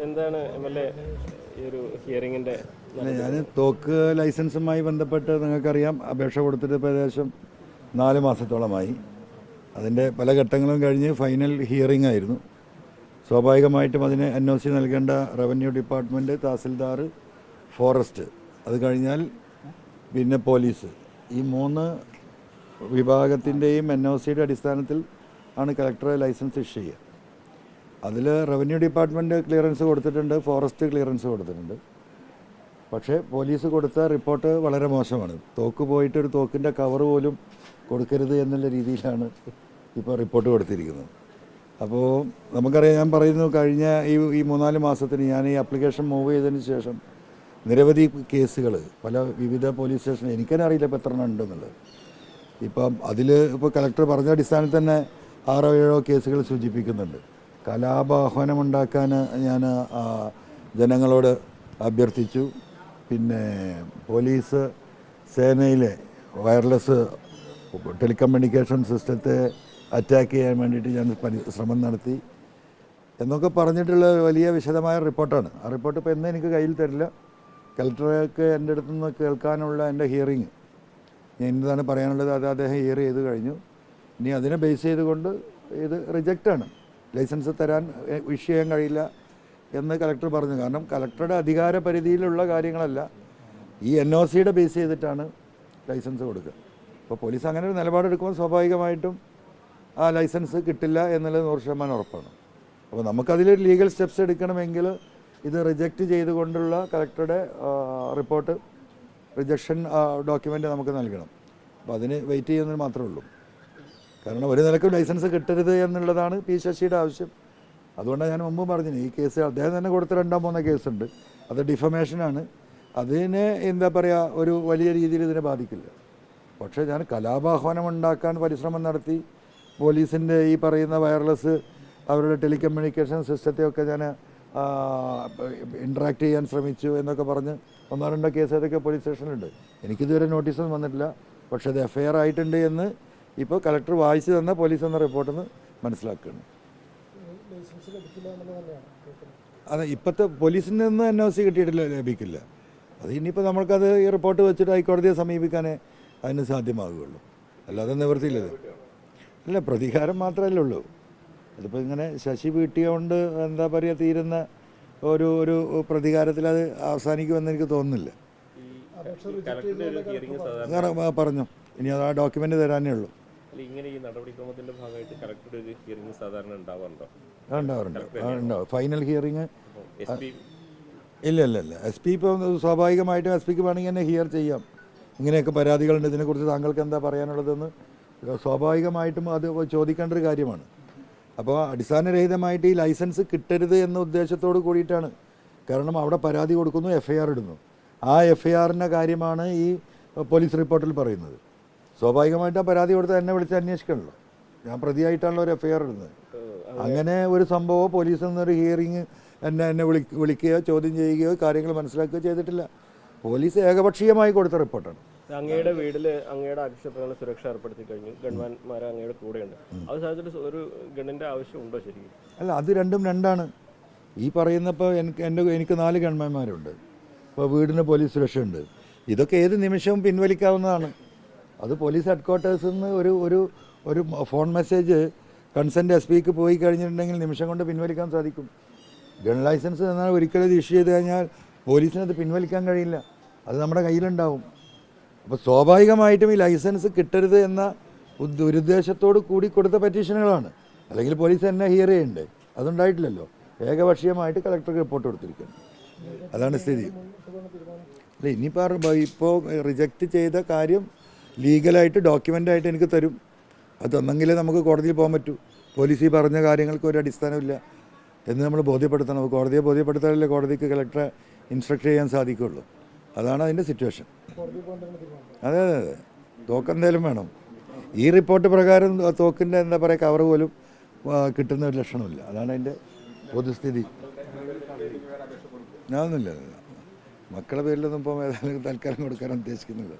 എന്താണ് MLA ഈ ഒരു ഹിയറിങ്ങിൻ്റെ? ഞാൻ തോക്ക് ലൈസൻസുമായി ബന്ധപ്പെട്ട് നിങ്ങൾക്കറിയാം, അപേക്ഷ കൊടുത്തിട്ട് ഇപ്പോൾ ഏകദേശം 4 മാസത്തോളമായി. അതിൻ്റെ പല ഘട്ടങ്ങളും കഴിഞ്ഞ് ഫൈനൽ ഹിയറിംഗ് ആയിരുന്നു. സ്വാഭാവികമായിട്ടും അതിന് NOC നൽകേണ്ട റവന്യൂ ഡിപ്പാർട്ട്മെൻറ്റ്, തഹസിൽദാർ, ഫോറസ്റ്റ്, അത് കഴിഞ്ഞാൽ പിന്നെ പോലീസ്, ഈ 3 വിഭാഗത്തിൻ്റെയും NOCയുടെ അടിസ്ഥാനത്തിൽ ആണ് കളക്ടറെ ലൈസൻസ് ഇഷ്യൂ ചെയ്യുക. അതിൽ റവന്യൂ ഡിപ്പാർട്ട്മെൻറ്റ് ക്ലിയറൻസ് കൊടുത്തിട്ടുണ്ട്, ഫോറസ്റ്റ് ക്ലിയറൻസ് കൊടുത്തിട്ടുണ്ട്. പക്ഷേ പോലീസ് കൊടുത്ത റിപ്പോർട്ട് വളരെ മോശമാണ്. തോക്ക് പോയിട്ട് ഒരു തോക്കിൻ്റെ കവർ പോലും കൊടുക്കരുത് എന്നുള്ള രീതിയിലാണ് ഇപ്പോൾ റിപ്പോർട്ട് കൊടുത്തിരിക്കുന്നത്. അപ്പോൾ നമുക്കറിയാം, ഞാൻ പറയുന്നു, കഴിഞ്ഞ ഈ 3-4 മാസത്തിന് ഞാൻ ഈ ആപ്ലിക്കേഷൻ മൂവ് ചെയ്തതിന് ശേഷം നിരവധി കേസുകൾ പല വിവിധ പോലീസ് സ്റ്റേഷനിൽ, എനിക്കെന്നെ അറിയില്ല ഇപ്പോൾ എത്ര എണ്ണം ഉണ്ടെന്നുള്ളത്. ഇപ്പം അതിൽ ഇപ്പോൾ കളക്ടർ പറഞ്ഞ അടിസ്ഥാനത്തിൽ തന്നെ 6-7 കേസുകൾ സൂചിപ്പിക്കുന്നുണ്ട്. കലാപാഹ്വാനമുണ്ടാക്കാൻ ഞാൻ ജനങ്ങളോട് അഭ്യർത്ഥിച്ചു. പിന്നെ പോലീസ് സേനയിലെ വയർലെസ് ടെലികമ്മ്യൂണിക്കേഷൻ സിസ്റ്റത്തെ അറ്റാക്ക് ചെയ്യാൻ വേണ്ടിയിട്ട് ഞാൻ ശ്രമം നടത്തി എന്നൊക്കെ പറഞ്ഞിട്ടുള്ള വലിയ വിശദമായ റിപ്പോർട്ടാണ്. ആ റിപ്പോർട്ട് ഇപ്പോൾ എന്നേ എനിക്ക് കയ്യിൽ തരില്ല. കളക്ടർക്ക് എൻ്റെ അടുത്ത് നിന്ന് കേൾക്കാനുള്ള എൻ്റെ ഹിയറിങ്, ഞാൻ എന്താണ് പറയാനുള്ളത്, അത് അദ്ദേഹം ഹിയർ ചെയ്ത് കഴിഞ്ഞു. ഇനി അതിനെ ബേസ് ചെയ്തുകൊണ്ട് ഇത് റിജക്റ്റാണ്, ലൈസൻസ് തരാൻ ഇഷ്യൂ ചെയ്യാൻ കഴിയില്ല എന്ന് കളക്ടർ പറഞ്ഞു. കാരണം കളക്ടറുടെ അധികാര പരിധിയിലുള്ള കാര്യങ്ങളല്ല, ഈ NOCയുടെ ബേസ് ചെയ്തിട്ടാണ് ലൈസൻസ് കൊടുക്കുക. അപ്പോൾ പോലീസ് അങ്ങനെ ഒരു നിലപാടെടുക്കുമ്പോൾ സ്വാഭാവികമായിട്ടും ആ ലൈസൻസ് കിട്ടില്ല എന്നുള്ളത് 100% ഉറപ്പാണ്. അപ്പോൾ നമുക്കതിലൊരു ലീഗൽ സ്റ്റെപ്സ് എടുക്കണമെങ്കിൽ ഇത് റിജക്റ്റ് ചെയ്തുകൊണ്ടുള്ള കളക്ടറുടെ റിപ്പോർട്ട്, റിജക്ഷൻ ഡോക്യുമെൻ്റ് നമുക്ക് നൽകണം. അപ്പോൾ അതിന് വെയിറ്റ് ചെയ്യുന്നത് മാത്രമേ ഉള്ളൂ. കാരണം ഒരു നിലക്കും ലൈസൻസ് കിട്ടരുത് എന്നുള്ളതാണ് P. ശശിയുടെ ആവശ്യം. അതുകൊണ്ടാണ് ഞാൻ മുമ്പ് പറഞ്ഞത്, ഈ കേസ് അദ്ദേഹം തന്നെ കൊടുത്ത 2-3 കേസുണ്ട്, അത് ഡിഫമേഷനാണ്. അതിനെ എന്താ പറയുക, ഒരു വലിയ രീതിയിൽ ഇതിനെ ബാധിക്കില്ല. പക്ഷേ ഞാൻ കലാപാഹ്വാനം ഉണ്ടാക്കാൻ പരിശ്രമം നടത്തി, പോലീസിൻ്റെ ഈ പറയുന്ന വയർലെസ് അവരുടെ ടെലികമ്മ്യൂണിക്കേഷൻ സിസ്റ്റത്തെയൊക്കെ ഞാൻ ഇൻട്രാക്ട് ചെയ്യാൻ ശ്രമിച്ചു എന്നൊക്കെ പറഞ്ഞ് 1-2 കേസ് അതൊക്കെ പോലീസ് സ്റ്റേഷനിലുണ്ട്. എനിക്കിതുവരെ നോട്ടീസൊന്നും വന്നിട്ടില്ല. പക്ഷേ അത് FIR ആയിട്ടുണ്ട് എന്ന് ഇപ്പോൾ കളക്ടർ വായിച്ചു തന്ന പോലീസ് എന്ന റിപ്പോർട്ടിൽ നിന്ന് മനസ്സിലാക്കുകയാണ്. അതെ, ഇപ്പോഴത്തെ പോലീസിൽ നിന്ന് NOC കിട്ടിയിട്ടില്ല, ലഭിക്കില്ല. അത് ഇനിയിപ്പോൾ നമ്മൾക്കത് ഈ റിപ്പോർട്ട് വെച്ചിട്ട് ഹൈക്കോടതിയെ സമീപിക്കാനേ അതിന് സാധ്യമാകുകയുള്ളൂ, അല്ലാതെ നിവൃത്തിയില്ലത്. അല്ല, പ്രതികാരം മാത്രമല്ലേ ഉള്ളൂ. അതിപ്പോൾ ഇങ്ങനെ ശശി വീട്ടിയോണ്ട് എന്താ പറയുക, തീരുന്ന ഒരു പ്രതികാരത്തിൽ അത് അവസാനിക്കുമെന്ന് എനിക്ക് തോന്നുന്നില്ല. പറഞ്ഞു, ഇനി അത് ആ ഡോക്യുമെൻ്റ് തരാനേ ഉള്ളൂ. ഇങ്ങനെ ഈ നടപടിക്രമത്തിന്റെ ഭാഗമായിട്ട് കളക്ടറുടെ ഒരു ഹിയറിംഗ് സാധാരണ ഉണ്ടാവാറുണ്ടോ? ഉണ്ടാവും. ഫൈനൽ ഹിയറിംഗ് ഇല്ല. SP ഇപ്പോൾ സ്വാഭാവികമായിട്ടും SPക്ക് വേണമെങ്കിൽ തന്നെ ഹിയർ ചെയ്യാം. ഇങ്ങനെയൊക്കെ പരാതികളുണ്ട്, ഇതിനെക്കുറിച്ച് താങ്കൾക്ക് എന്താ പറയാനുള്ളതെന്ന് സ്വാഭാവികമായിട്ടും അത് ചോദിക്കേണ്ട ഒരു കാര്യമാണ്. അപ്പോൾ അടിസ്ഥാനരഹിതമായിട്ട് ഈ ലൈസൻസ് കിട്ടരുത് എന്ന ഉദ്ദേശത്തോട് കൂടിയിട്ടാണ്. കാരണം അവിടെ പരാതി കൊടുക്കുന്നു, FIR ഇടുന്നു. ആ FIRൻ്റെ കാര്യമാണ് ഈ പോലീസ് റിപ്പോർട്ടിൽ പറയുന്നത്. സ്വാഭാവികമായിട്ട് ആ പരാതി കൊടുത്ത് എന്നെ വിളിച്ച് അന്വേഷിക്കണമല്ലോ, ഞാൻ പ്രതിയായിട്ടാണല്ലോ ഒരു FIR ഇടുന്നത്. അങ്ങനെ ഒരു സംഭവം പോലീസിൽ നിന്നൊരു ഹിയറിങ് എന്നെ വിളിക്കുകയോ ചോദ്യം ചെയ്യുകയോ കാര്യങ്ങൾ മനസ്സിലാക്കുകയോ ചെയ്തിട്ടില്ല. പോലീസ് ഏകപക്ഷീയമായി കൊടുത്ത റിപ്പോർട്ടാണ്. അങ്ങയുടെ വീട്ടിൽ അങ്ങയുടെ ആവശ്യപ്രകാരം സുരക്ഷ ഏർപ്പെടുത്തി കഴിഞ്ഞു, ഗൺമാന്മാർ അങ്ങയുടെ കൂടെയുണ്ട്. അത് സാഹചര്യത്തിൽ ഒരു ഗണ്ണിൻ്റെ ആവശ്യമുണ്ടോ ശരിക്കും? അല്ല, അത് രണ്ടാണ്. ഈ പറയുന്നപ്പോൾ എനിക്ക് 4 ഗൺമാന്മാരുണ്ട്. ഇപ്പോൾ വീടിന് പോലീസ് സുരക്ഷയുണ്ട്. ഇതൊക്കെ ഏത് നിമിഷവും പിൻവലിക്കാവുന്നതാണ്. അത് പോലീസ് ഹെഡ്ക്വാർട്ടേഴ്സിൽ നിന്ന് ഒരു ഫോൺ മെസ്സേജ് കൺസെൻറ്റ് SPക്ക് പോയി കഴിഞ്ഞിട്ടുണ്ടെങ്കിൽ നിമിഷം കൊണ്ട് പിൻവലിക്കാൻ സാധിക്കും. ഗൺ ലൈസൻസ് എന്നാൽ ഒരിക്കലും ഇത് ഇഷ്യൂ ചെയ്ത് കഴിഞ്ഞാൽ പോലീസിനത് പിൻവലിക്കാൻ കഴിയില്ല, അത് നമ്മുടെ കയ്യിലുണ്ടാവും. അപ്പോൾ സ്വാഭാവികമായിട്ടും ഈ ലൈസൻസ് കിട്ടരുത് എന്ന ദുരുദ്ദേശത്തോട് കൂടി കൊടുത്ത പെറ്റീഷനുകളാണ്. അല്ലെങ്കിൽ പോലീസ് എന്നെ ഹിയർ ചെയ്യണ്ടേ? അതുണ്ടായിട്ടില്ലല്ലോ. ഏകപക്ഷീയമായിട്ട് കളക്ടർക്ക് റിപ്പോർട്ട് കൊടുത്തിരിക്കുന്നു. അതാണ് സ്ഥിതി. അല്ല, ഇപ്പോൾ റിജക്റ്റ് ചെയ്ത കാര്യം ലീഗലായിട്ട് ഡോക്യുമെൻ്റായിട്ട് എനിക്ക് തരും. അത് തന്നെങ്കിലേ നമുക്ക് കോടതിയിൽ പോകാൻ പറ്റൂ. പോലീസ് ഈ പറഞ്ഞ കാര്യങ്ങൾക്ക് ഒരു അടിസ്ഥാനമില്ല എന്ന് നമ്മൾ ബോധ്യപ്പെടുത്തണം. കോടതിയെ ബോധ്യപ്പെടുത്താനല്ലേ കോടതിക്ക് കളക്ടറെ ഇൻസ്ട്രക്ട് ചെയ്യാൻ സാധിക്കുള്ളൂ. അതാണ് അതിൻ്റെ സിറ്റുവേഷൻ. അതെ, തോക്കെന്തായാലും വേണം. ഈ റിപ്പോർട്ട് പ്രകാരം തോക്കിൻ്റെ എന്താ പറയുക, കവർ പോലും കിട്ടുന്ന ഒരു ലക്ഷണമില്ല. അതാണ് അതിൻ്റെ പൊതുസ്ഥിതി. ഞാനൊന്നുമില്ല, മക്കളുടെ പേരിലൊന്നും ഇപ്പോൾ ഏതായാലും തൽക്കാലം കൊടുക്കാൻ ഉദ്ദേശിക്കുന്നില്ല.